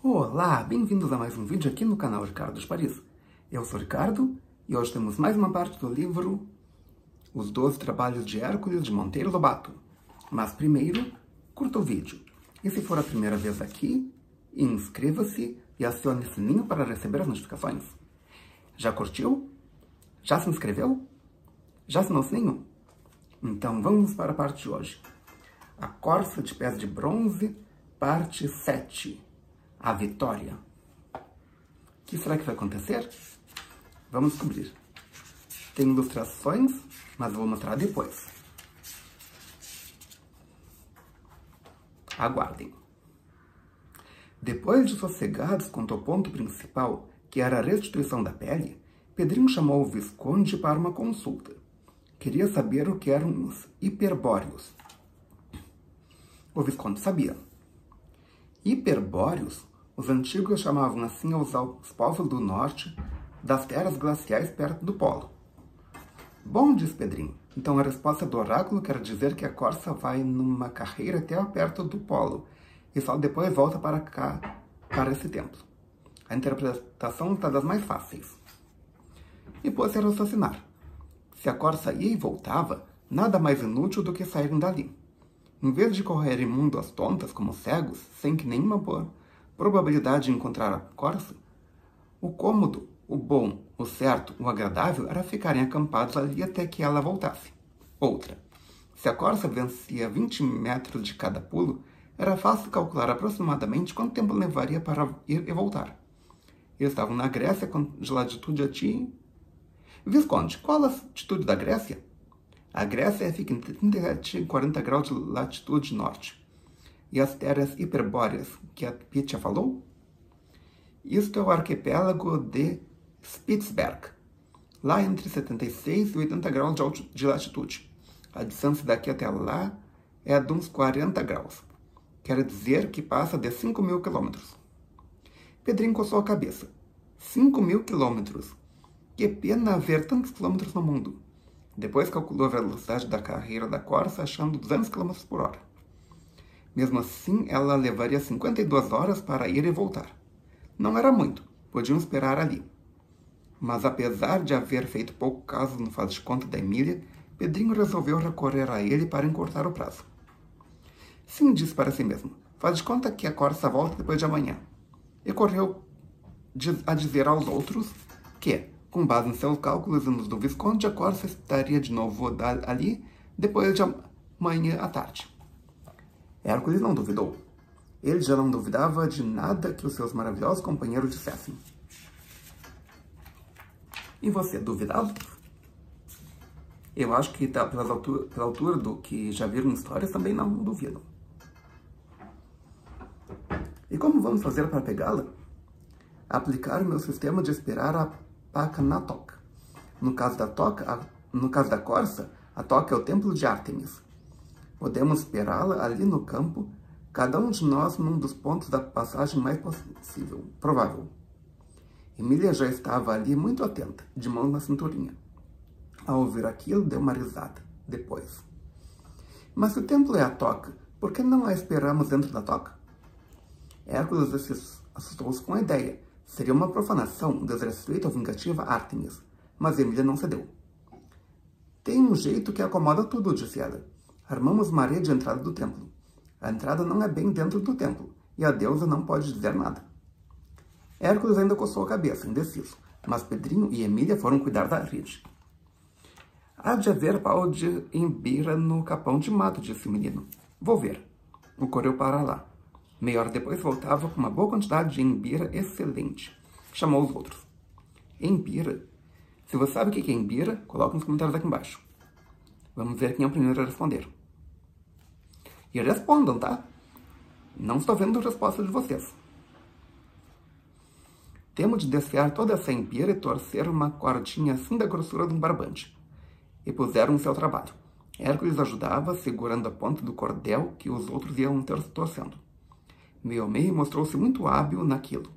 Olá, bem-vindos a mais um vídeo aqui no canal Ricardo de Paris. Eu sou Ricardo e hoje temos mais uma parte do livro Os 12 Trabalhos de Hércules de Monteiro Lobato. Mas primeiro, curta o vídeo. E se for a primeira vez aqui, inscreva-se e acione o sininho para receber as notificações. Já curtiu? Já se inscreveu? Já assinou o sininho? Então vamos para a parte de hoje. A Corça de Pés de Bronze, parte 7. A Vitória. O que será que vai acontecer? Vamos descobrir. Tem ilustrações, mas vou mostrar depois. Aguardem. Depois de sossegados quanto ao ponto principal, que era a restituição da pele, Pedrinho chamou o Visconde para uma consulta. Queria saber o que eram os hiperbóreos. O Visconde sabia. Hiperbóreos, os antigos chamavam assim aos povos do norte das terras glaciais perto do polo. Bom, diz Pedrinho. Então a resposta do oráculo quer dizer que a Corça vai numa carreira até perto do polo e só depois volta para cá, para esse templo. A interpretação está das mais fáceis. E pôs-se a raciocinar. Se a Corça ia e voltava, nada mais inútil do que saírem dali. Em vez de correrem mundo às tontas como cegos, sem que nenhuma probabilidade de encontrar a Corça, o cômodo, o bom, o certo, o agradável era ficarem acampados ali até que ela voltasse. Outra. Se a Corça vencia 20 metros de cada pulo, era fácil calcular aproximadamente quanto tempo levaria para ir e voltar. Eles estavam na Grécia, de latitude a Visconde, qual a latitude da Grécia? A Grécia fica entre 37 e 40 graus de latitude norte. E as terras hiperbóreas que a Pitia falou? Isto é o arquipélago de Spitzberg, lá entre 76 e 80 graus de latitude. A distância daqui até lá é de uns 40 graus. Quer dizer que passa de 5.000 quilômetros. Pedrinho coçou a cabeça. 5.000 quilômetros. Que pena haver tantos quilômetros no mundo. Depois calculou a velocidade da carreira da Corça, achando 200 km por hora. Mesmo assim, ela levaria 52 horas para ir e voltar. Não era muito, podiam esperar ali. Mas apesar de haver feito pouco caso no faz de conta da Emília, Pedrinho resolveu recorrer a ele para encurtar o prazo. Sim, disse para si mesmo, faz de conta que a Corça volta depois de amanhã. E correu a dizer aos outros que, com base em seus cálculos e nos do Visconde, a Corça estaria de novo ali depois de amanhã à tarde. Hércules não duvidou. Ele já não duvidava de nada que os seus maravilhosos companheiros dissessem. E você, duvidava? Eu acho que pela altura do que já viram em histórias, também não duvido. E como vamos fazer para pegá-la? Aplicar o meu sistema de esperar a paca na toca. No caso da Corça, a toca é o templo de Ártemis. Podemos esperá-la ali no campo, cada um de nós num dos pontos da passagem mais provável. Emília já estava ali muito atenta, de mãos na cinturinha. Ao ouvir aquilo, deu uma risada. Depois. Mas se o templo é a toca, por que não a esperamos dentro da toca? Hércules assustou-se com a ideia. Seria uma profanação, desrespeito ou vingativa a Ártemis. Mas Emília não cedeu. Tem um jeito que acomoda tudo, disse ela. Armamos uma rede de entrada do templo. A entrada não é bem dentro do templo, e a deusa não pode dizer nada. Hércules ainda coçou a cabeça, indeciso, mas Pedrinho e Emília foram cuidar da rede. Há de haver pau de embira no capão de mato, disse o menino. Vou ver. O correu para lá. Meia hora depois voltava com uma boa quantidade de embira excelente. Chamou os outros. Embira? Se você sabe o que é embira, coloque nos comentários aqui embaixo. Vamos ver quem é o primeiro a responder. E respondam, tá? Não estou vendo a resposta de vocês. Temos de desfiar toda essa embira e torcer uma cordinha assim da grossura de um barbante. E puseram o seu trabalho. Hércules ajudava, segurando a ponta do cordel que os outros iam torcendo. Meio mostrou-se muito hábil naquilo.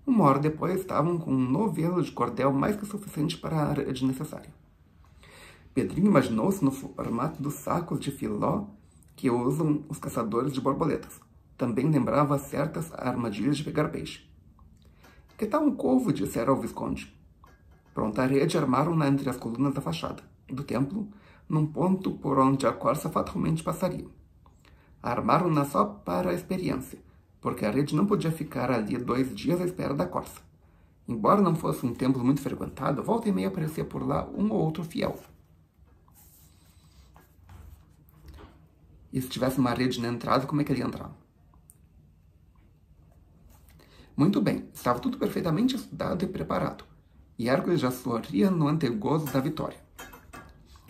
Uma hora depois estavam com um novelo de cordel mais que suficiente para a rede necessária. Pedrinho imaginou-se no formato dos sacos de filó que usam os caçadores de borboletas, também lembrava certas armadilhas de pegar peixe. Que tal um covo? Dissera ao Visconde. Pronta a rede, armaram-na entre as colunas da fachada do templo, num ponto por onde a corça fatalmente passaria. Armaram-na só para a experiência, porque a rede não podia ficar ali 2 dias à espera da corça. Embora não fosse um templo muito frequentado, volta e meia aparecia por lá um ou outro fiel. E se tivesse uma rede na entrada, como é que ele ia entrar? Muito bem, estava tudo perfeitamente estudado e preparado, e Hércules já sorria no antegozo da vitória.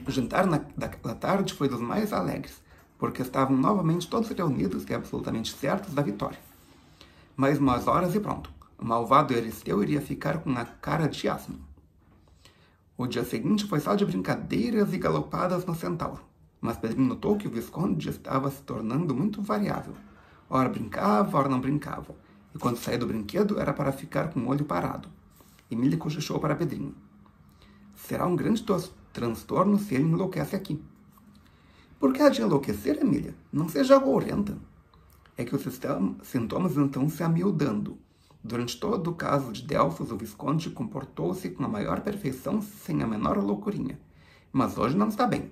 O jantar da tarde foi dos mais alegres, porque estavam novamente todos reunidos e absolutamente certos da vitória. Mais umas horas e pronto, o malvado Euristeu iria ficar com a cara de asno. O dia seguinte foi só de brincadeiras e galopadas no Centauro, mas Pedrinho notou que o Visconde estava se tornando muito variável. Ora brincava, ora não brincava, e quando saía do brinquedo era para ficar com o olho parado. Emília cochichou para Pedrinho. Será um grande transtorno se ele enlouquece aqui. Por que há de enlouquecer, Emília? Não seja gorrenta. É que os sintomas estão se amiudando. Durante todo o caso de Delfos, o Visconde comportou-se com a maior perfeição, sem a menor loucurinha. Mas hoje não está bem.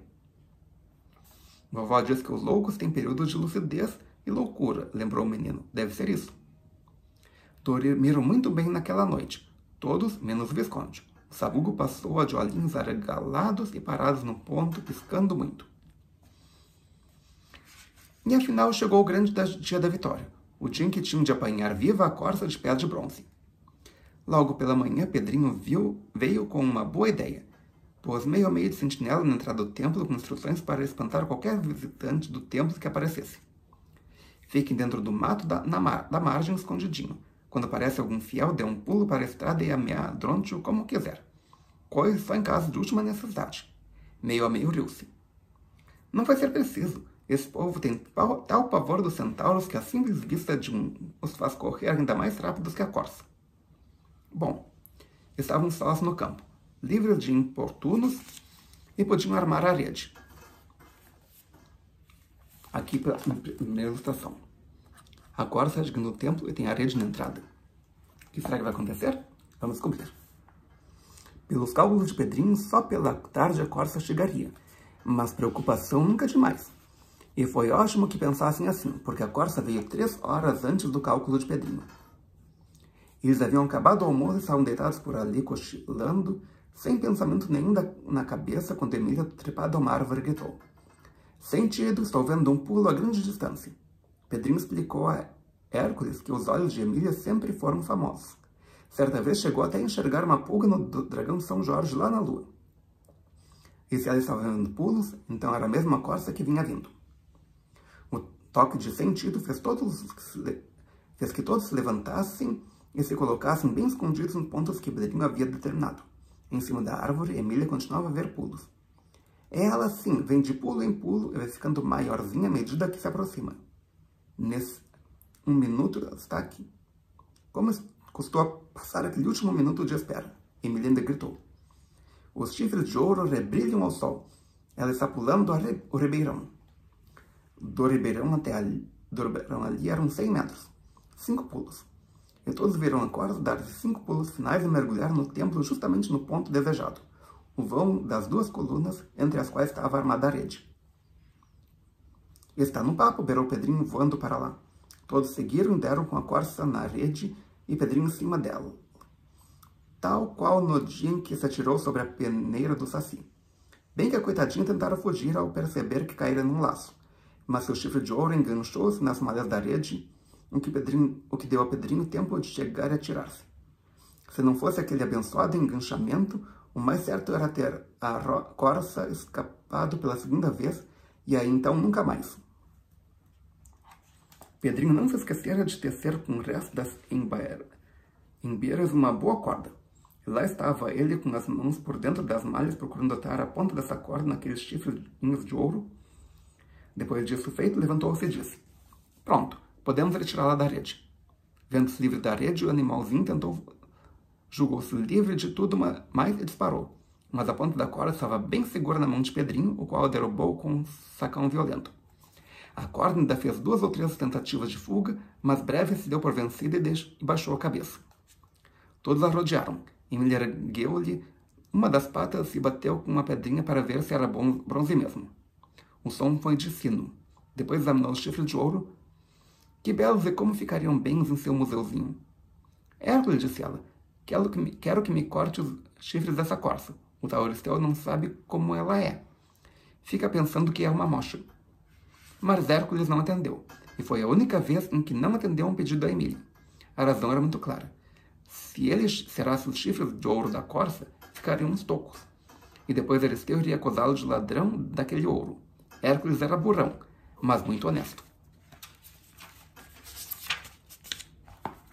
Vovó diz que os loucos têm períodos de lucidez e loucura, lembrou o menino. Deve ser isso. Dormiram muito bem naquela noite, todos menos o Visconde. O sabugo passou de olhinhos arregalados e parados num ponto, piscando muito. E afinal chegou o grande dia da vitória, o dia em que tinham de apanhar viva a corça de pés de bronze. Logo pela manhã, Pedrinho veio com uma boa ideia. Pôs meio a meio de sentinela na entrada do templo com instruções para espantar qualquer visitante do templo que aparecesse. Fiquem dentro do mato da margem escondidinho. Quando aparece algum fiel, dê um pulo para a estrada e amedronte-o como quiser. Coisa só em caso de última necessidade. Meio a meio riu-se. Não vai ser preciso. Esse povo tem tal pavor dos centauros que a simples vista de os faz correr ainda mais rápidos que a corça. Bom, estavam sós no campo, livres de importunos e podiam armar a rede. Aqui pela primeira ilustração. A corça chega no templo e tem a rede na entrada. O que será que vai acontecer? Vamos descobrir. Pelos cálculos de Pedrinho, só pela tarde a corça chegaria, mas preocupação nunca demais. E foi ótimo que pensassem assim, porque a corça veio 3 horas antes do cálculo de Pedrinho. Eles haviam acabado o almoço e estavam deitados por ali, cochilando, sem pensamento nenhum na cabeça, quando Emília, trepada a uma árvore, gritou. Sentido, estou vendo um pulo a grande distância. Pedrinho explicou a Hércules que os olhos de Emília sempre foram famosos. Certa vez chegou até a enxergar uma pulga no dragão de São Jorge lá na lua. E se ela estava vendo pulos, então era a mesma corça que vinha vindo. O toque de sentido fez que todos se levantassem e se colocassem bem escondidos nos pontos que Pedrinho havia determinado. Em cima da árvore, Emília continuava a ver pulos. Ela, sim, vem de pulo em pulo e vai ficando maiorzinha à medida que se aproxima. Nesse 1 minuto, ela está aqui. Como custou passar aquele último minuto de espera? Emília ainda gritou. Os chifres de ouro rebrilham ao sol. Ela está pulando o ribeirão. Do ribeirão até ali eram 100 metros. 5 pulos. E todos viram a corça dar 5 pulos finais e mergulhar no templo justamente no ponto desejado. O vão das 2 colunas, entre as quais estava armada a rede. Está no papo, berrou Pedrinho voando para lá. Todos seguiram e deram com a corça na rede e Pedrinho em cima dela. Tal qual no dia em que se atirou sobre a peneira do Saci. Bem que a coitadinha tentara fugir ao perceber que caíra num laço. Mas seu chifre de ouro enganchou-se nas malhas da rede, o que deu a Pedrinho tempo de chegar e atirar-se. Se não fosse aquele abençoado enganchamento, o mais certo era ter a corça escapado pela 2ª vez, e aí então nunca mais. Pedrinho não se esquecera de tecer com o resto das embeiras uma boa corda. E lá estava ele com as mãos por dentro das malhas, procurando atar a ponta dessa corda naqueles chifrinhos de ouro. Depois disso feito, levantou-se e disse, pronto, podemos retirá-la da rede. Vendo-se livre da rede, o animalzinho julgou-se livre de tudo mais e disparou. Mas a ponta da corda estava bem segura na mão de Pedrinho, o qual a derrubou com um sacão violento. A corda ainda fez 2 ou 3 tentativas de fuga, mas breve se deu por vencida e baixou a cabeça. Todos a rodearam. Emília ergueu-lhe uma das patas e bateu com uma pedrinha para ver se era bronze mesmo. O som foi de sino. Depois examinou os chifres de ouro. Que belos e como ficariam bem em seu museuzinho. Hércules, disse ela, quero que me corte os chifres dessa corça. O Tauristeu não sabe como ela é. Fica pensando que é uma mocha. Mas Hércules não atendeu, e foi a única vez em que não atendeu um pedido da Emília. A razão era muito clara. Se ele serasse os chifres de ouro da corça, ficariam uns tocos. E depois Euristeu iria acusá-lo de ladrão daquele ouro. Hércules era burrão, mas muito honesto.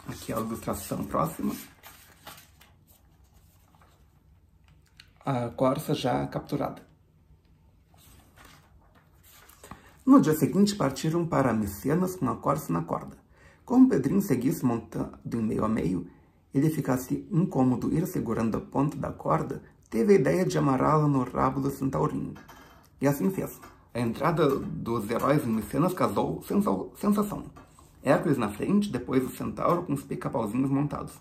Aqui a ilustração próxima. A corça já capturada. No dia seguinte, partiram para Micenas com a corça na corda. Como Pedrinho seguisse montando em meio a meio, ele ficasse incômodo ir segurando a ponta da corda, teve a ideia de amarrá-la no rabo do centaurinho. E assim fez. A entrada dos heróis em Micenas causou sensação. Hércules na frente, depois o centauro com os pica-pauzinhos montados.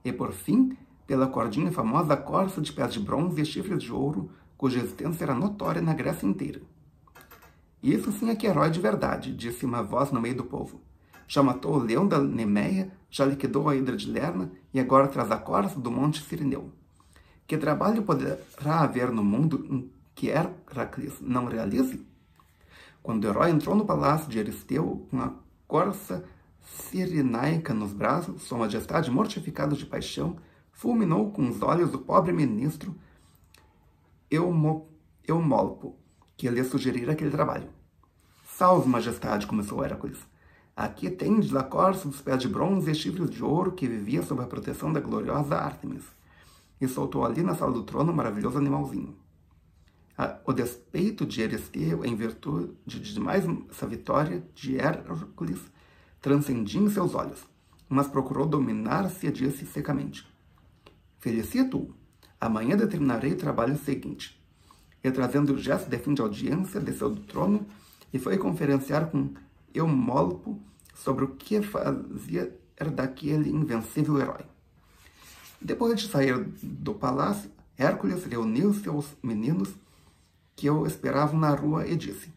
E por fim, pela cordinha famosa, a corça de pés de bronze e chifres de ouro, cuja existência era notória na Grécia inteira. Isso sim é que é herói de verdade, disse uma voz no meio do povo. Já matou o leão da Nemeia, já liquidou a hidra de Lerna e agora traz a corça do monte Cirineu. Que trabalho poderá haver no mundo em que Hércules não realize? Quando o herói entrou no palácio de Euristeu com a corça cirenaica nos braços, sua majestade, mortificada de paixão, fulminou com os olhos o pobre ministro Eumolpo, que lhe sugerira aquele trabalho. Salve, majestade, começou Hércules. Aqui tendes a corça dos pés de bronze e chifres de ouro que vivia sob a proteção da gloriosa Ártemis. E soltou ali na sala do trono um maravilhoso animalzinho. O despeito de Euristeu, em virtude de mais essa vitória de Hércules, transcendia em seus olhos, mas procurou dominar-se e disse secamente: Felicito-o. Amanhã determinarei o trabalho seguinte. E trazendo o gesto de fim de audiência, desceu do trono e foi conferenciar com Eumolpo sobre o que fazia daquele invencível herói. Depois de sair do palácio, Hércules reuniu seus meninos que o esperavam na rua e disse: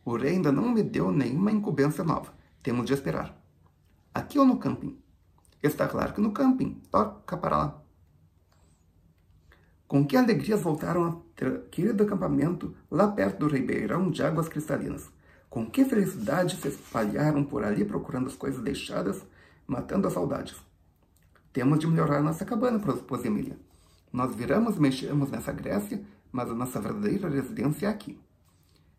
O rei ainda não me deu nenhuma incumbência nova. Temos de esperar. Aqui ou no camping? Está claro que no camping. Toca para lá. Com que alegrias voltaram ao querido acampamento lá perto do ribeirão de águas cristalinas. Com que felicidade se espalharam por ali procurando as coisas deixadas, matando as saudades. Temos de melhorar nossa cabana, propôs Emília. Nós viramos e mexemos nessa Grécia, mas a nossa verdadeira residência é aqui.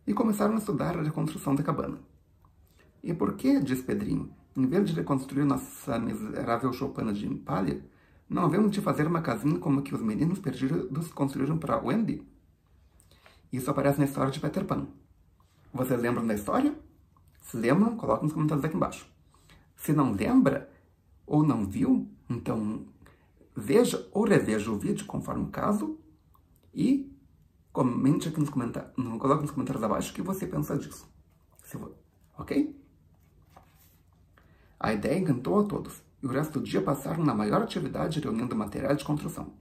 E começaram a estudar a reconstrução da cabana. E por que, diz Pedrinho, em vez de reconstruir nossa miserável choupana de palha, não havemos de fazer uma casinha como que os meninos perdidos construíram para Wendy? Isso aparece na história de Peter Pan. Vocês lembram da história? Se lembram, coloquem nos comentários aqui embaixo. Se não lembra ou não viu, então veja ou reveja o vídeo conforme o caso e comente aqui nos comentários, coloque nos comentários abaixo o que você pensa disso. Ok? A ideia encantou a todos, e o resto do dia passaram na maior atividade reunindo material de construção.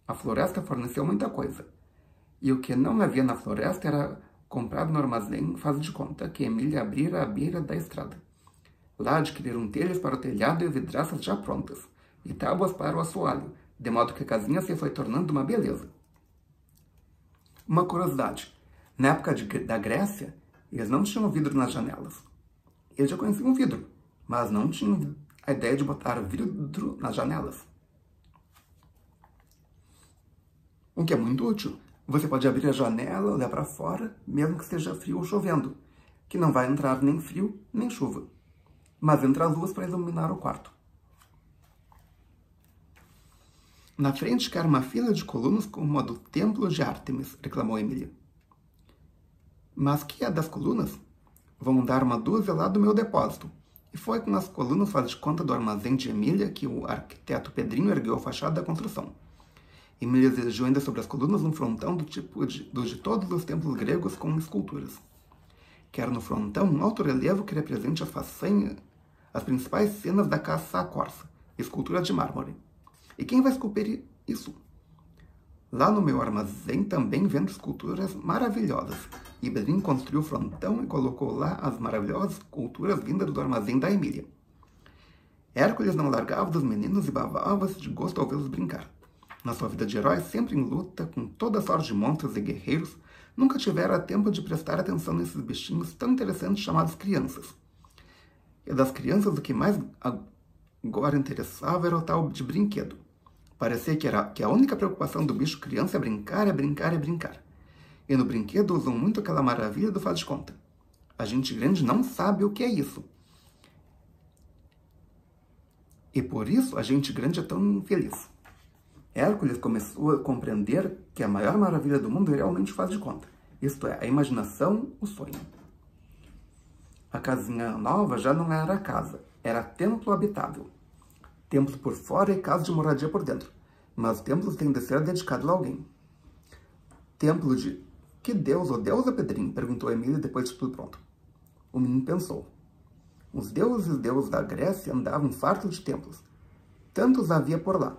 A floresta forneceu muita coisa, e o que não havia na floresta era comprado no armazém, faz de conta que Emília abrira à beira da estrada. Lá adquiriram telhas para o telhado e vidraças já prontas, e tábuas para o assoalho, de modo que a casinha se foi tornando uma beleza. Uma curiosidade, na época da Grécia, eles não tinham vidro nas janelas. Eles já conheciam vidro, mas não tinham a ideia de botar vidro nas janelas. O que é muito útil. Você pode abrir a janela, olhar para fora, mesmo que esteja frio ou chovendo, que não vai entrar nem frio, nem chuva. Mas entra a luz para iluminar o quarto. Na frente quer uma fila de colunas como a do templo de Ártemis, reclamou Emília. Mas que é das colunas? Vão dar uma dúzia lá do meu depósito. E foi com as colunas faz de conta do armazém de Emília que o arquiteto Pedrinho ergueu a fachada da construção. Emília exigiu ainda sobre as colunas um frontão do tipo de todos os templos gregos com esculturas. quer no frontão um alto relevo que represente as principais cenas da caça à corça, escultura de mármore. E quem vai esculpir isso? Lá no meu armazém também vendo esculturas maravilhosas. E Bedrim construiu o frontão e colocou lá as maravilhosas esculturas vindas do armazém da Emília. Hércules não largava dos meninos e babava-se de gosto ao vê-los brincar. Na sua vida de herói, sempre em luta com toda sorte de monstros e guerreiros, nunca tivera tempo de prestar atenção nesses bichinhos tão interessantes chamados crianças. E das crianças, o que mais agora interessava era o tal de brinquedo. Parecia que a única preocupação do bicho criança é brincar, é brincar, é brincar. E no brinquedo usam muito aquela maravilha do faz de conta. A gente grande não sabe o que é isso. E por isso a gente grande é tão infeliz. Hércules começou a compreender que a maior maravilha do mundo realmente faz de conta. Isto é, a imaginação, o sonho. A casinha nova já não era casa, era templo habitável. Templo por fora e casa de moradia por dentro. Mas templos têm de ser dedicados a alguém. Templo de que deus ou deusa, Pedrinho? Perguntou Emília depois de tudo pronto. O menino pensou. Os deuses e deuses da Grécia andavam fartos de templos. Tantos havia por lá.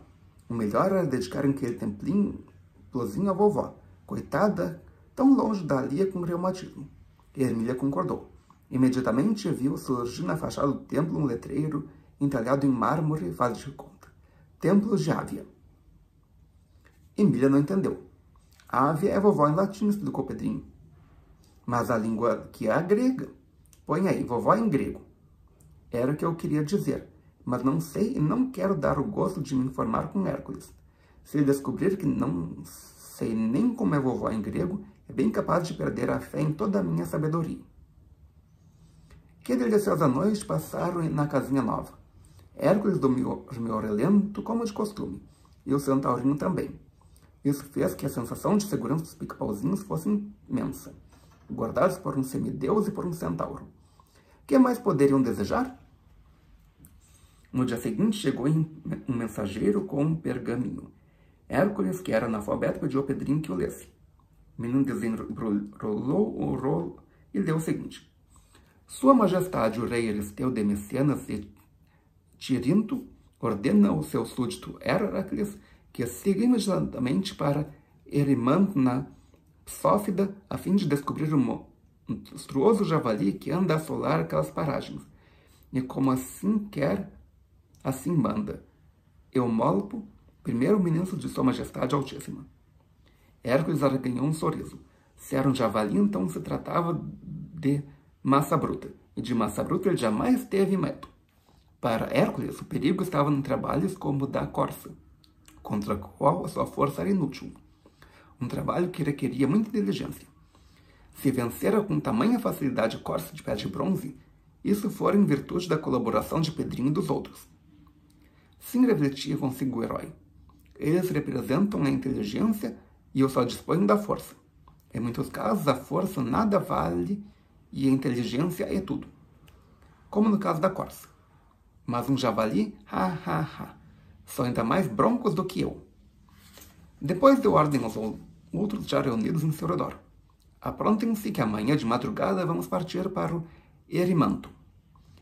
O melhor era dedicar aquele templozinho à vovó. Coitada, tão longe dali com reumatismo. E Emília concordou. Imediatamente viu surgir na fachada do templo um letreiro entalhado em mármore faz de conta. Templo de Ávia. Emília não entendeu. Ávia é vovó em latim, explicou Pedrinho. Mas a língua que é a grega. Põe aí, vovó em grego. Era o que eu queria dizer, mas não sei e não quero dar o gosto de me informar com Hércules. Se ele descobrir que não sei nem como é vovó em grego, é bem capaz de perder a fé em toda a minha sabedoria. Que deliciosa noite passaram na casinha nova. Hércules dormiu relento como de costume, e o centaurino também. Isso fez que a sensação de segurança dos pica-pauzinhos fosse imensa, guardados por um semideus e por um centauro. Que mais poderiam desejar? No dia seguinte chegou um mensageiro com um pergaminho. Hércules, que era analfabeto, pediu ao Pedrinho que o lesse. O menino desenrolou o rolo e leu o seguinte. Sua Majestade o rei Euristeu de Mecenas e Tirinto ordena ao seu súdito Héracles que siga imediatamente para Erimanto na Psófida a fim de descobrir um monstruoso javali que anda a assolar aquelas paragens. E como assim quer, assim manda. Eumolpo, primeiro-ministro de Sua Majestade Altíssima. Hércules arreganhou um sorriso. Se era um javali, então se tratava de massa bruta. E de massa bruta ele jamais teve medo. Para Hércules, o perigo estava em trabalhos como o da corça, contra o qual a sua força era inútil. Um trabalho que requeria muita inteligência. Se vencera com tamanha facilidade a corça de pé de bronze, isso fora em virtude da colaboração de Pedrinho e dos outros. Sim, refletia consigo o herói. Eles representam a inteligência e eu só disponho da força. Em muitos casos, a força nada vale e a inteligência é tudo. Como no caso da corça. Mas um javali, são ainda mais broncos do que eu. Depois deu ordem aos outros já reunidos em seu redor. Aprontem-se que amanhã de madrugada vamos partir para o Erimanto.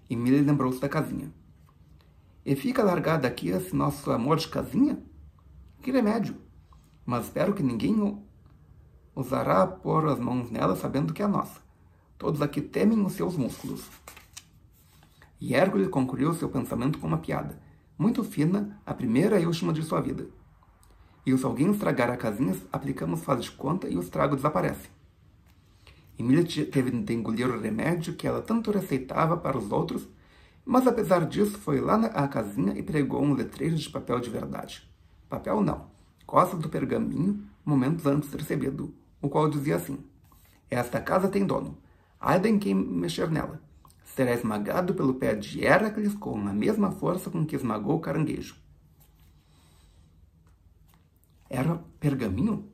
Emília lembrou-se da casinha. E fica largada aqui esse nosso amor de casinha? Que remédio! Mas espero que ninguém ousará pôr as mãos nela sabendo que é nossa. Todos aqui temem os seus músculos. E Hércules concluiu seu pensamento com uma piada, muito fina, a primeira e última de sua vida. E se alguém estragar a casinha, aplicamos faz de conta e o estrago desaparece. Emília teve de engolir o remédio que ela tanto receitava para os outros, mas apesar disso foi lá na casinha e pregou um letreiro de papel de verdade. Papel não, costas do pergaminho, momentos antes recebido, o qual dizia assim: esta casa tem dono, ai de quem mexer nela. Será esmagado pelo pé de Héracles com a mesma força com que esmagou o caranguejo. Era pergaminho?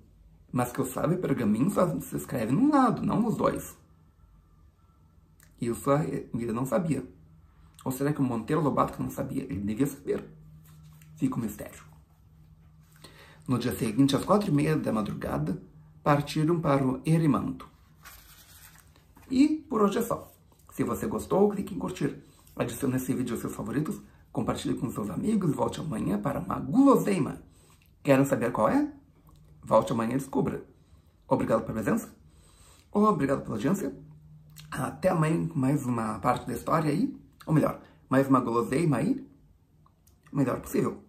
Mas que eu saiba, pergaminho só se escreve num lado, não os dois. Isso a Emília não sabia. Ou será que o Monteiro Lobato que não sabia? Ele devia saber. Fica o mistério. No dia seguinte, às 4h30 da madrugada, partiram para o Erimanto. E por hoje é só. Se você gostou, clique em curtir. Adicione esse vídeo aos seus favoritos, compartilhe com seus amigos e volte amanhã para uma guloseima. Querem saber qual é? Volte amanhã e descubra. Obrigado pela presença. Obrigado pela audiência. Até amanhã com mais uma parte da história aí. Ou melhor, mais uma guloseima aí. Melhor possível.